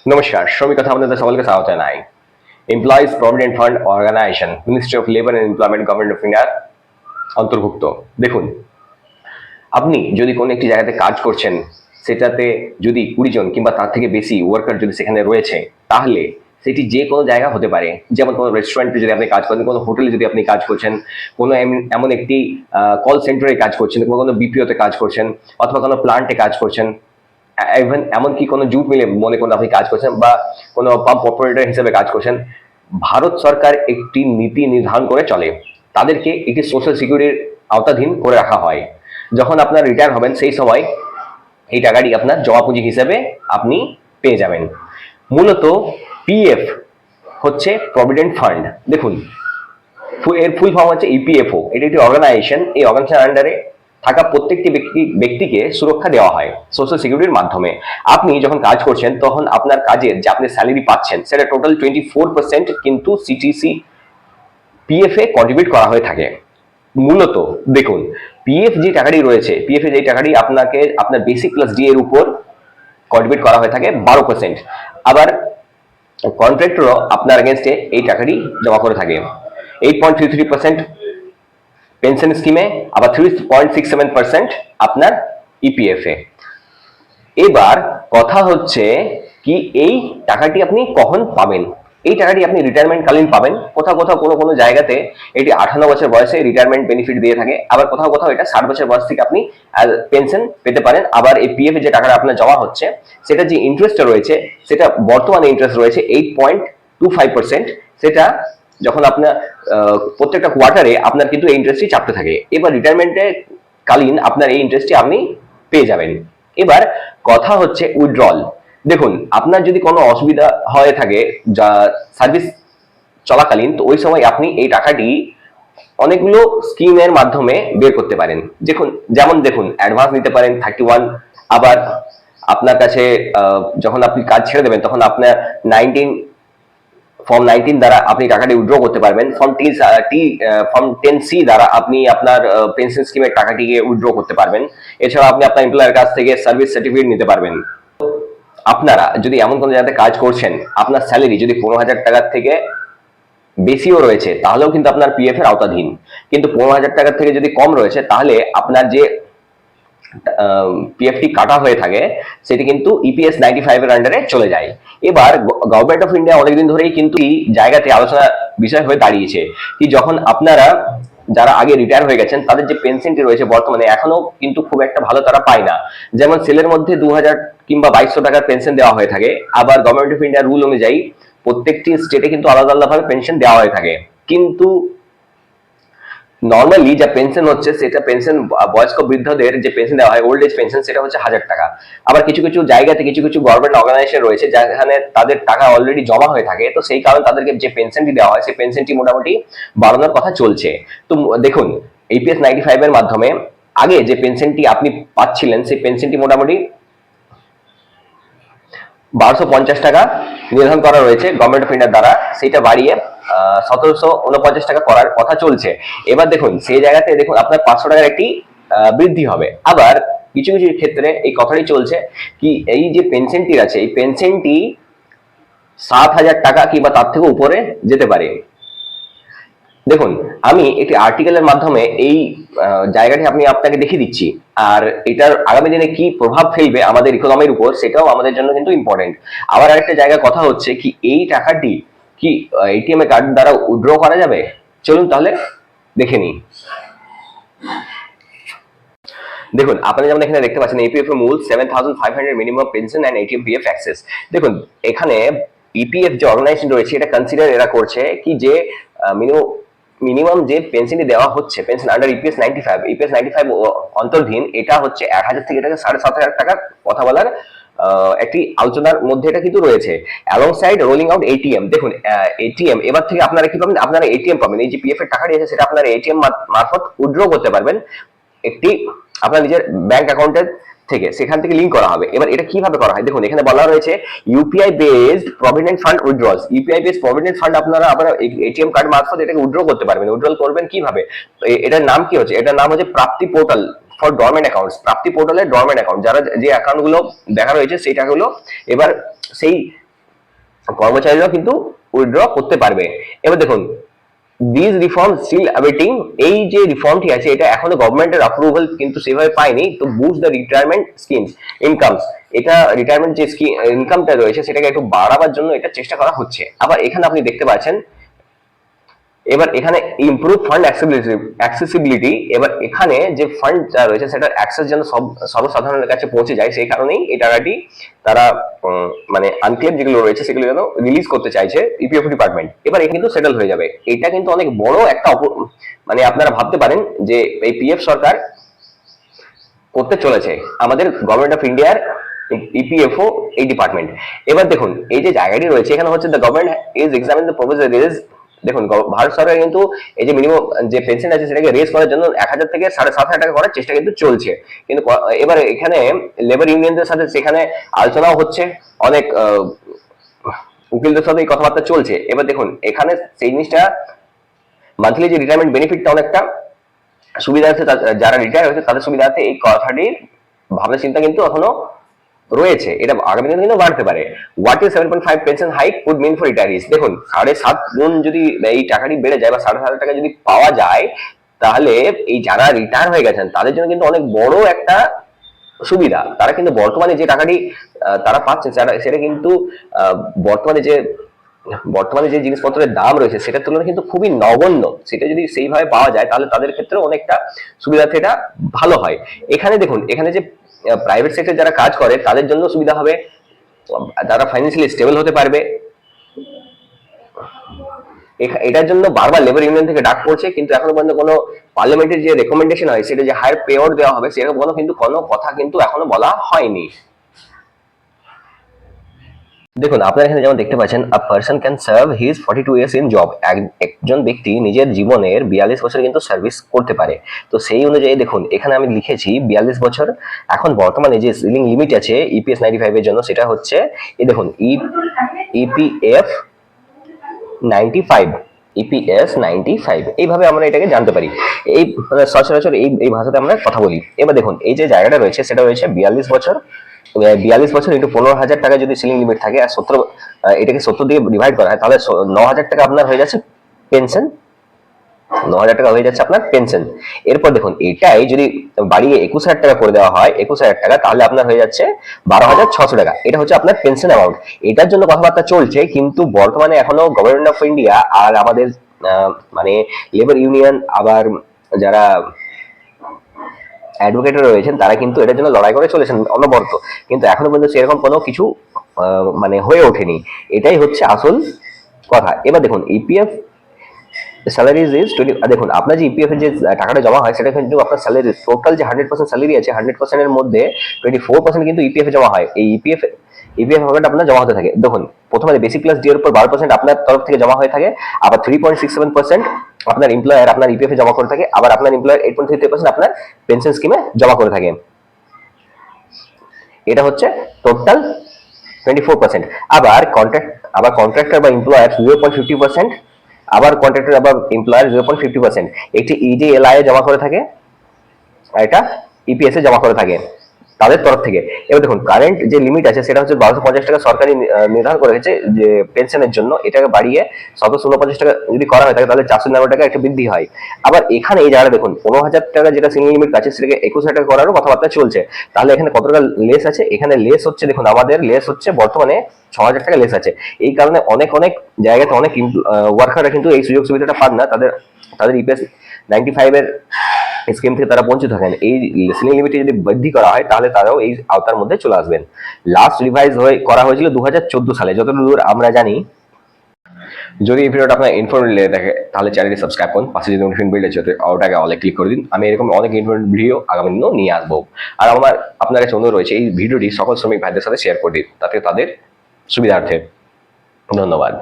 নমস্কার, শ্রমিক কথা আপনাদের সকলকে স্বাগত জানাই। Employees provident fund organisation, ministry of labour and employment, government of ইন্ডিয়ার অন্তর্ভুক্ত। দেখুন, আপনি যদি কোনো একটি জায়গাতে কাজ করছেন, সেটাতে যদি 20 জন কিংবা তার থেকে বেশি ওয়ার্কার যদি সেখানে রয়েছে, তাহলে সেটি যে কোনো জায়গা হতে পারে। যেমন কোনো রেস্টুরেন্টে যদি আপনি কাজ করেন, কোনো হোটেলে যদি আপনি কাজ করছেন, কোনো এমন একটি কল সেন্টারে কাজ করছেন, কোনো বিপিওতে কাজ করছেন, অথবা কোনো প্লান্টে কাজ করছেন, ইভেন এমনকি কোনো জুট মিলে মনে করুন আপনি কাজ করছেন, বা কোনো পাম্প অপারেটর হিসেবে কাজ করছেন। ভারত সরকার একটি নীতি নির্ধারণ করে চলে, তাদেরকে একটি সোশ্যাল সিকিউরিটির আওতাধীন করে রাখা হয়। যখন আপনার রিটায়ার হবেন, সেই সময় এই টাকাটি আপনার জমা পুঁজি হিসেবে আপনি পেয়ে যাবেন। মূলত পিএফ হচ্ছে প্রভিডেন্ট ফান্ড। দেখুন, এর ফুল ফর্ম হচ্ছে ইপিএফও। এটি একটি অর্গানাইজেশন। এই অর্গানাইজেশন আন্ডারে থাকা প্রত্যেকটি ব্যক্তিকে সুরক্ষা দেওয়া হয় সোশ্যাল সিকিউরিটির মাধ্যমে। আপনি যখন কাজ করছেন, তখন আপনার কাজের যে আপনি স্যালারি পাচ্ছেন, সেটা টোটাল 24% কিন্তু সিটিসি পিএফ এ কন্ট্রিবিউট করা হয়ে থাকে। মূলত দেখুন, পিএফ যে টাকাটি রয়েছে, পিএফ এ যে টাকাটি আপনাকে আপনার বেসিক প্লাস ডি এর উপর কন্ট্রিবিউট করা হয়ে থাকে 12%। আবার কন্ট্রাক্টরও আপনার এগেনস্টে এই টাকাটি জমা করে থাকে 8.33% পেনশন স্কিমে, আবার 3.67% আপনার ইপিএফ এ। এবার কথা হচ্ছে কি, এই টাকাটি আপনি কখন পাবেন? এই টাকাটি আপনি রিটায়ারমেন্ট কালীন পাবেন। কোথাও কোথাও কোনো কোনো জায়গাতে এটি 58 বছর বয়সে রিটায়ারমেন্ট বেনিফিট দিয়ে থাকে, আবার কোথাও কোথাও এটা 60 বছর বয়স থেকে আপনি পেনশন পেতে পারেন। আবার এই পিএফ এর যে টাকাটা আপনার জমা হচ্ছে, সেটা যে ইন্টারেস্টটা রয়েছে, সেটা বর্তমানে ইন্টারেস্ট রয়েছে 8.25%। সেটা যখন আপনার প্রত্যেকটা কোয়ার্টারে আপনার কিন্তু এই ইন্টারেস্টই চাপতে থাকে। এবার রিটায়ারমেন্টে কালীন আপনার এই ইন্টারেস্টটি আপনি পেয়ে যাবেন। এবার কথা হচ্ছে উইথড্রল। দেখুন, আপনার যদি কোনো অসুবিধা হয়ে থাকে যা সার্ভিস চলাকালীন, তো ওই সময় আপনি এই টাকাটি অনেকগুলো স্কিমের মাধ্যমে বের করতে পারেন। যেমন দেখুন, অ্যাডভান্স নিতে পারেন 31। আবার আপনার কাছে যখন আপনি কাজ ছেড়ে দেবেন, তখন আপনার ফর্ম 19 দ্বারা আপনি টাকাটি উইথড্র করতে পারবেন। ফর্ম 10C দ্বারা আপনি আপনার পেনশন স্কিমের টাকাটিকে উইথড্র করতে পারবেন। এছাড়া আপনি আপনার এমপ্লয়ারের কাছ থেকে সার্ভিস সার্টিফিকেট নিতে পারবেন। আপনারা যদি এমন কোনো জায়গাতে কাজ করছেন, আপনার স্যালারি যদি 15,000 টাকার থেকে বেশিও রয়েছে, তাহলেও কিন্তু আপনার পিএফ এর আওতাধীন। কিন্তু 15,000 টাকার থেকে যদি কম রয়েছে, তাহলে আপনার যে পিএফটি কাটা হয়ে থাকে, সেটি কিন্তু ইপিএস 95 এর আন্ডারে চলে যায়। এবার গভর্নমেন্ট অফ ইন্ডিয়া অনেকদিন ধরেই কিন্তু এই জায়গাতে আলোচনা বিষয় হয়ে দাঁড়িয়েছে কি, যখন আপনারা যারা আগে রিটায়ার হয়ে গেছেন, তাদের যে পেনশনটি রয়েছে বর্তমানে এখনো কিন্তু খুব একটা ভালো তারা পায় না। যেমন সেলের মধ্যে 2000 কিংবা 2200 টাকার পেনশন দেওয়া হয়ে থাকে। আবার গভর্নমেন্ট অফ ইন্ডিয়ার রুল অনুযায়ী প্রত্যেকটি স্টেটে কিন্তু আলাদা আলাদা ভাবে পেনশন দেওয়া হয়ে থাকে। কিন্তু নর্মালি যা পেনশন হচ্ছে, সেটা পেনশন বয়স্ক বৃদ্ধদের যে পেনশন দেওয়া হয়, ওল্ড এজ পেনশন, সেটা হচ্ছে 1000 টাকা। আবার কিছু কিছু জায়গাতে কিছু কিছু গভর্নমেন্ট অর্গানাইজেশন রয়েছে যেখানে তাদের টাকা অলরেডি জমা হয়ে থাকে, তো সেই কারণে তাদেরকে যে পেনশনটি দেওয়া হয়, সেই পেনশনটি মোটামুটি বাড়ানোর কথা চলছে। তো দেখুন, ইপিএস 95 এর মাধ্যমে আগে যে পেনশনটি আপনি পাচ্ছিলেন, সেই পেনশনটি মোটামুটি 1250 টাকা নির্ধারণ করা রয়েছে গভর্নমেন্ট অফ ইন্ডিয়ার দ্বারা, সেটা বাড়িয়ে 1749 টাকা করার কথা চলছে। এবার দেখুন, সেই জায়গাতে দেখুন আপনার 500 টাকার একটি বৃদ্ধি হবে। আবার কিছু কিছু ক্ষেত্রে এই কথাটি চলছে কি, এই যে পেনশনটি আছে, এই পেনশনটি 7,000 টাকা কিংবা তার থেকে উপরে যেতে পারে। দেখুন, আমি একটি আর্টিকেলের মাধ্যমে এই জায়গাটি আপনাকে দেখিয়ে দিচ্ছি। আর এটার আগামী দিনে কি প্রভাব ফেলবে আমাদের ইকোনমির উপর, সেটাও আমাদের জন্য কিন্তু ইম্পর্টেন্ট। আবার আরেকটা জায়গায় কথা হচ্ছে কি, এই টাকাটি কি এটিএম কার্ড দ্বারা উইথড্র করা যাবে? চলুন তাহলে দেখে নিই। দেখুন, আপনারা যেমন এখানে দেখতে পাচ্ছেন, ইপিএফ এর মূল 7,500 minimum pension and ATM PF access. দেখুন, এখানে ইপিএফ যে অর্গানাইজেশন রয়েছে, এটা কনসিডার এরা করছে কি, যে মিনিমাম যে পেনশনটি দেওয়া হচ্ছে, পেনশন আন্ডার ইপিএস 95 অন্তর্ধীন, এটা হচ্ছে 1000 থেকে এটাকে 7,500 টাকা কথা বলার একটি আলোচনার মধ্যে এটা কিন্তু রয়েছে। Along side rolling out ATM. দেখুন, এটিএম এবার থেকে আপনারা কি পাবেন? আপনারা এটিএম পাবেন। এই যে পিএফ এর টাকা রয়েছে, সেটা আপনারা এটিএম মারফত উইথড্র করতে পারবেন একটি আপনার নিজের ব্যাংক অ্যাকাউন্টের থেকে, সেখান থেকে লিঙ্ক করা হবে। এবার এটা কিভাবে করা হয়, দেখুন এখানে বলা রয়েছে UPI based provident fund withdrawals. UPI based provident fund আপনারা আবার এটিএম কার্ড মারফত এটাকে উইথড্র করতে পারবেন। উইথড্রল করবেন কিভাবে? এটার নাম কি হচ্ছে? এটার নাম হচ্ছে প্রাপ্তি পোর্টাল ফর ডরমেন্ট অ্যাকাউন্টস। প্রাপ্তি পোর্টালের ডরমেন্ট অ্যাকাউন্ট, যারা যে অ্যাকাউন্ট গুলো দেখা রয়েছে, সেই টাকাগুলো এবার সেই কর্মচারীরাও কিন্তু উইথড্র করতে পারবে। এবার দেখুন, দিস রিফর্ম স্টিল অ্যাওয়েটিং, এই যে রিফর্মটি আছে এটা এখনো গভর্নমেন্টের অ্যাপ্রুভাল কিন্তু সেভাবে পায়নি। তো boost the retirement schemes incomes, এটা রিটায়ারমেন্ট যে ইনকামটা রয়েছে সেটাকে একটু বাড়াবার জন্য এটা চেষ্টা করা হচ্ছে। আবার এখানে আপনি দেখতে পাচ্ছেন, এবার এখানে ইমপ্রুভ ফান্ড অ্যাক্সেসিবিলিটি, এবার এখানে যে ফান্ডটা রয়েছে সেটার অ্যাক্সেস যেন সর্বসাধারণের কাছে পৌঁছে যায়, সেই কারণেই এই টাকাটি তারা মানে আনক্লেম যেগুলো রয়েছে সেগুলো যেন রিলিজ করতে চাইছে ইপিএফ ডিপার্টমেন্ট। এবার এটা কিন্তু সেটেল হয়ে যাবে। এটা কিন্তু অনেক বড় একটা মানে আপনারা ভাবতে পারেন যে এই পিএফ সরকার করতে চলেছে আমাদের গভর্নমেন্ট অফ ইন্ডিয়ার ইপিএফও এই ডিপার্টমেন্ট। এবার দেখুন এই যে জায়গাটি রয়েছে এখানে হচ্ছে the government is examine the proposal raise. দেখুন ভারত সরকার কিন্তু এই যে মিনিমাম যে পেনশন আছে সেটাকে রেজ করার জন্য 1000 থেকে 7,500 টাকা করার চেষ্টা কিন্তু চলছে। কিন্তু এবার এখানে লেবার ইউনিয়নদের সাথে সেখানে আলোচনাও হচ্ছে, অনেক উকিলদের সাথে এই কথাবার্তা চলছে। এবার দেখুন এখানে সেই জিনিসটা মান্থলি যে রিটায়ারমেন্ট বেনিফিটটা অনেকটা সুবিধা আছে, যারা রিটায়ার হয়েছে তাদের সুবিধার্থে এই কথাটির ভাবনা চিন্তা কিন্তু এখনো রয়েছে, এটা আগামী দিনে কিন্তু বাড়তে পারে। What is 7.5 pension hike could mean for retirees. দেখুন 7.5 গুণ যদি এই টাকাটি বেড়ে যায় বা 7,500 টাকা যদি পাওয়া যায়, তাহলে এই যারা রিটায়ার হয়ে গেছেন তাদের জন্য কিন্তু অনেক বড় একটা সুবিধা। তারা কিন্তু বর্তমানে যে টাকাটি তারা পাচ্ছেন সেটা কিন্তু বর্তমানে যে জিনিসপত্রের দাম রয়েছে সেটার তুলনায় কিন্তু খুবই নগণ্য। সেটা যদি সেইভাবে পাওয়া যায় তাহলে তাদের ক্ষেত্রে অনেকটা সুবিধার্থে এটা ভালো হয়। এখানে দেখুন এখানে যে প্রাইভেট সেক্টর যারা কাজ করে তাদের জন্য সুবিধা হবে, তারা ফাইন্যান্সিয়ালি স্টেবল হতে পারবে। এটার জন্য বারবার লেবার ইউনিয়ন থেকে ডাক পড়ছে, কিন্তু এখনো পর্যন্ত কোনো পার্লামেন্টের যে রেকমেন্ডেশন হয় সেটা যে হায়ার পে আউট দেওয়া হবে সেরকম কিন্তু কোনো কথা কিন্তু এখনো বলা হয়নি। দেখুন আপনারা এখানে যেমন দেখতে পাচ্ছেন, আ person can serve his 42 years in job, একজন ব্যক্তি নিজের জীবনের 42 বছর কিন্তু সার্ভিস করতে পারে। তো সেই অনুযায়ী দেখুন এখানে আমি লিখেছি 42 বছর। এখন বর্তমানে যে সিলিং লিমিট আছে ইপিএস 95 এর জন্য সেটা হচ্ছে এই দেখুন ইপিএফ 95, ইপিএস 95, এইভাবে আমরা এটাকে জানতে পারি। এই সচরাচর এই ভাষাতে আমরা কথা বলি। এবার দেখুন এই যে জায়গাটা রয়েছে সেটা রয়েছে 42 বছর। 42 বছর ইন্টু 15,000 টাকা যদি সিলিং লিমিট থাকে আর 70 এটাকে 70 দিয়ে ডিভাইড করা হয় তাহলে 9,000 টাকা আপনার হয়ে যাচ্ছে পেনশন। 9,000 টাকা হয়ে যাচ্ছে আপনার পেনশন। এরপর দেখুন এটাই যদি বাড়িয়ে 21,000 টাকা করে দেওয়া হয়, 21,000 টাকা, তাহলে আপনার হয়ে যাচ্ছে 12,600 টাকা। এটা হচ্ছে আপনার পেনশন অ্যামাউন্ট। এটার জন্য কথাবার্তা চলছে, কিন্তু বর্তমানে এখনো গভর্নমেন্ট অফ ইন্ডিয়া আর আমাদের মানে লেবার ইউনিয়ন আবার যারা অ্যাডভোকেটরা রয়েছেন তারা কিন্তু এটার জন্য লড়াই করে চলেছেন অনবরত, কিন্তু এখনো পর্যন্ত সেরকম কোনো কিছু মানে হয়ে ওঠেনি। এটাই হচ্ছে আসল কথা। এবার দেখুন ইপিএফ স্যালারিজ ইজ 20, দেখুন আপনার যে ইপিএফ এর যে টাকাটা জমা হয় সেটা কিন্তু আপনার স্যালারি টোটাল যে 100% স্যালারি আছে 100% এর মধ্যে 24% কিন্তু ইপিএফ এ জমা হয়। এই ইপিএফ অ্যাকাউন্ট আপনার জমা হতে থাকে। দেখুন প্রথমে বেসিক প্লাস ডি এর উপর 12% আপনার তরফ থেকে জমা হয়ে থাকে, আবার 3.67% আপনার এমপ্লয়ার আপনার ইপিএফ এ জমা করে থাকে, আবার আপনার এমপ্লয়ার 8.33% আপনার পেনশন স্কিমে জমা করে থাকে। এটা হচ্ছে টোটাল 24%। আবার কন্ট্রাক্টর বা এমপ্লয়ার 0.50%, আবার কন্ট্রাক্টর আবার এমপ্লয়ার 0.50% একটি ইডিএলআই জমা করে থাকে, আর এটা ইপিএস এ জমা করে থাকে তাদের তরফ থেকে। এবার দেখুন কারেন্ট যে লিমিট আছে সেটা হচ্ছে 1250 টাকা সরকারি নির্ধারণ করে রেখেছে যে পেনশনের জন্য, এটাকে বাড়িয়ে 749 টাকা যদি করা হয় তাহলে 499 টাকা একটা বৃদ্ধি হয়। আবার এখানে এই জায়গাটা দেখুন 15,000 টাকা যেটা সিনিয়র লিমিট আছে সেটাকে 21,000 টাকা করারও কথাবার্তা চলছে। তাহলে এখানে কত টাকা লেস আছে? এখানে লেস হচ্ছে, দেখুন আমাদের লেস হচ্ছে বর্তমানে 6,000 টাকা লেস আছে। এই কারণে অনেক জায়গাতে অনেক ওয়ার্কাররা কিন্তু এই সুযোগ সুবিধাটা পান না, তাদের ইপিএস 95 এর স্কিম থেকে তারা বঞ্চিত থাকেন। এই সিলিং লিমিটে যদি বৃদ্ধি করা হয় তাহলে তারাও এই আওতার মধ্যে চলে আসবেন। লাস্ট রিভাইজ করা হয়েছিল 2014 সালে যতদূর আমরা জানি। যদি এই ভিডিওটা আপনার ইনফরমেটিভ লেগে থাকে তাহলে চ্যানেলটি সাবস্ক্রাইব করুন, পাশে যদি নোটিফিকেশন বেল আছে ওটাকে অলে ক্লিক করে দিন। আমি এরকম অনেক ইনফরমেটিভ ভিডিও আগামী দিনেও নিয়ে আসবো। আর আপনার কাছে অনুরোধ রয়েছে এই ভিডিওটি সকল শ্রমিক ভাইদের সাথে শেয়ার করে দিন, তাতে তাদের সুবিধার্থে। ধন্যবাদ।